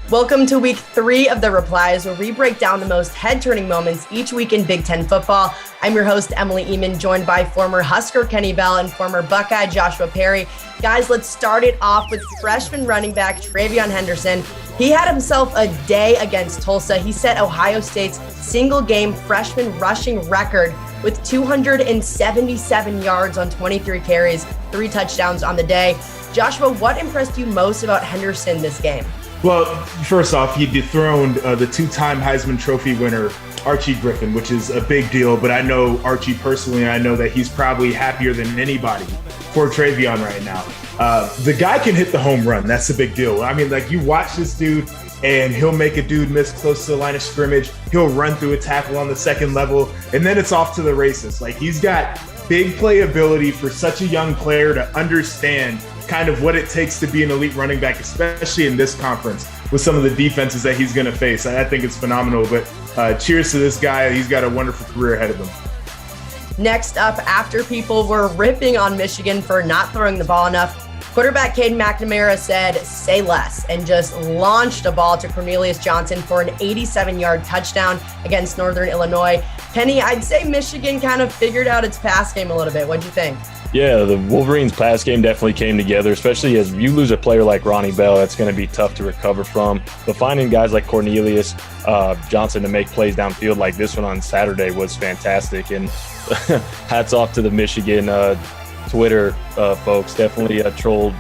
Welcome to week 3 of the Replies, where we break down the most head-turning moments each week in Big Ten football. I'm your host, Emily Eamon, joined by former Husker Kenny Bell and former Buckeye Joshua Perry. Guys, let's start it off with freshman running back TreVeyon Henderson. He had himself a day against Tulsa. He set Ohio State's single-game freshman rushing record with 277 yards on 23 carries, 3 touchdowns on the day. Joshua, what impressed you most about Henderson this game? Well, first off, he dethroned the 2-time Heisman Trophy winner, Archie Griffin, which is a big deal. But I know Archie personally, and I know that he's probably happier than anybody for TreVeyon right now. The guy can hit the home run. That's a big deal. I mean, like, you watch this dude, and he'll make a dude miss close to the line of scrimmage. He'll run through a tackle on the second level, and then it's off to the races. Like, he's got big playability for such a young player to understand kind of what it takes to be an elite running back, especially in this conference with some of the defenses that he's going to face. I think it's phenomenal, but cheers to this guy. He's got a wonderful career ahead of him. Next up, after people were ripping on Michigan for not throwing the ball enough, quarterback Caden McNamara said, say less, and just launched a ball to Cornelius Johnson for an 87-yard touchdown against Northern Illinois. Kenny, I'd say Michigan kind of figured out its pass game a little bit. What'd you think? Yeah, the Wolverines' pass game definitely came together, especially as you lose a player like Ronnie Bell. That's going to be tough to recover from. But finding guys like Cornelius Johnson to make plays downfield like this one on Saturday was fantastic. And hats off to the Michigan Twitter folks. Definitely trolled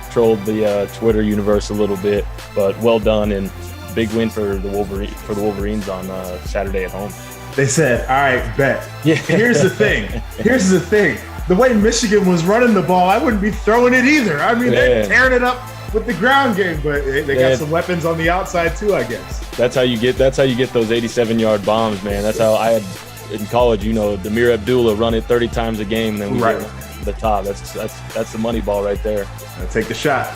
the Twitter universe a little bit, but well done and big win for the Wolverines on Saturday at home. They said, all right, bet. Yeah. Here's the thing. The way Michigan was running the ball, I wouldn't be throwing it either. I mean, they're tearing it up with the ground game, but they got some weapons on the outside too, I guess. That's how you get those 87-yard bombs, man. That's how I had in college. You know, Demir Abdullah run it 30 times a game, and then we get the top. That's the money ball right there. I'll take the shot.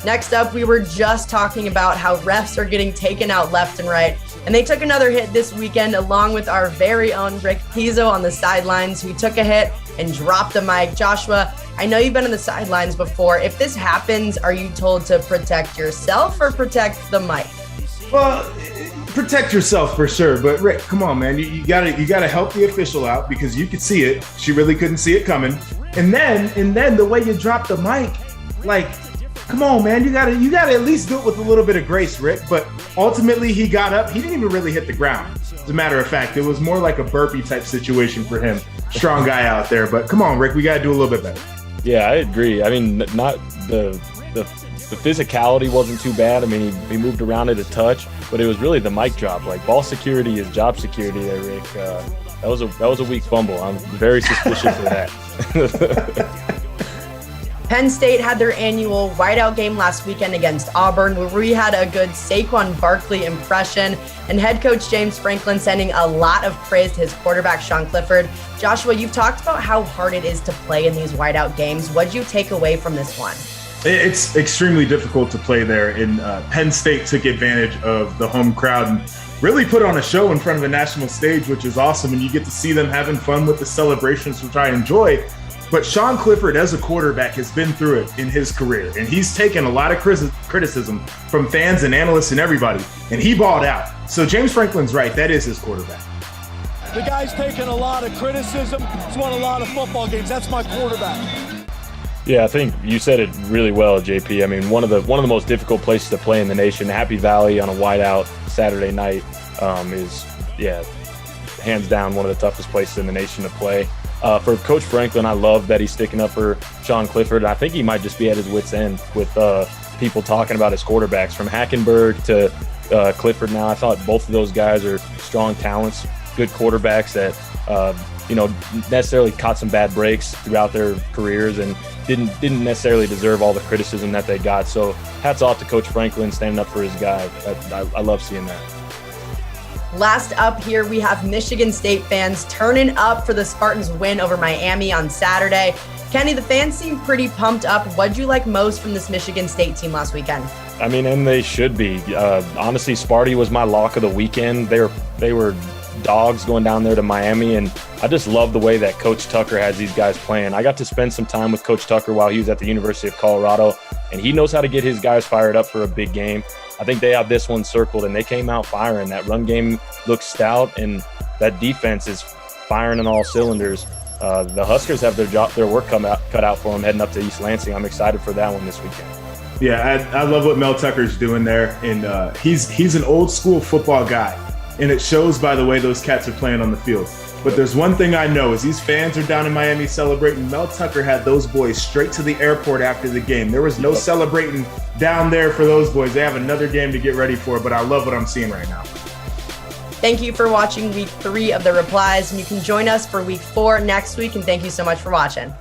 Next up, we were just talking about how refs are getting taken out left and right. And they took another hit this weekend along with our very own Rick Pizzo on the sidelines, who took a hit and dropped the mic. Joshua, I know you've been on the sidelines before. If this happens, are you told to protect yourself or protect the mic? Well, protect yourself for sure. But Rick, come on, man. You gotta help the official out because you could see it. She really couldn't see it coming. And then the way you drop the mic, like, come on, man. You gotta at least do it with a little bit of grace, Rick. But ultimately, he got up. He didn't even really hit the ground. As a matter of fact, it was more like a burpee type situation for him. Strong guy out there. But come on, Rick. We gotta do a little bit better. Yeah, I agree. I mean, not the physicality wasn't too bad. I mean, he moved around it a touch, but it was really the mic drop. Like, ball security is job security there, Rick. That was a weak fumble. I'm very suspicious of that. Penn State had their annual whiteout game last weekend against Auburn, where we had a good Saquon Barkley impression, and head coach James Franklin sending a lot of praise to his quarterback, Sean Clifford. Joshua, you've talked about how hard it is to play in these whiteout games. What did you take away from this one? It's extremely difficult to play there, and Penn State took advantage of the home crowd and really put on a show in front of the national stage, which is awesome, and you get to see them having fun with the celebrations, which I enjoy. But Sean Clifford, as a quarterback, has been through it in his career, and he's taken a lot of criticism from fans and analysts and everybody, and he balled out. So James Franklin's right. That is his quarterback. The guy's taken a lot of criticism. He's won a lot of football games. That's my quarterback. Yeah, I think you said it really well, JP. I mean, one of the most difficult places to play in the nation, Happy Valley on a whiteout Saturday night, is hands down one of the toughest places in the nation to play. For Coach Franklin, I love that he's sticking up for Sean Clifford. I think he might just be at his wit's end with people talking about his quarterbacks, from Hackenberg to Clifford now. I thought both of those guys are strong talents, good quarterbacks that necessarily caught some bad breaks throughout their careers and didn't necessarily deserve all the criticism that they got. So hats off to Coach Franklin standing up for his guy. I love seeing that. Last up here, we have Michigan State fans turning up for the Spartans' win over Miami on Saturday. Kenny, the fans seem pretty pumped up. What'd you like most from this Michigan State team last weekend? I mean, and they should be. Honestly, Sparty was my lock of the weekend. They were dogs going down there to Miami, and I just love the way that Coach Tucker has these guys playing. I got to spend some time with Coach Tucker while he was at the University of Colorado, and he knows how to get his guys fired up for a big game. I think they have this one circled, and they came out firing. That run game looks stout, and that defense is firing on all cylinders. The Huskers have their work cut out for them heading up to East Lansing. I'm excited for that one this weekend. Yeah, I love what Mel Tucker's doing there, and he's an old school football guy, and it shows by the way those cats are playing on the field. But there's one thing I know is these fans are down in Miami celebrating. Mel Tucker had those boys straight to the airport after the game. There was no celebrating down there for those boys. They have another game to get ready for, but I love what I'm seeing right now. Thank you for watching week 3 of the Replies, and you can join us for week 4 next week, and thank you so much for watching.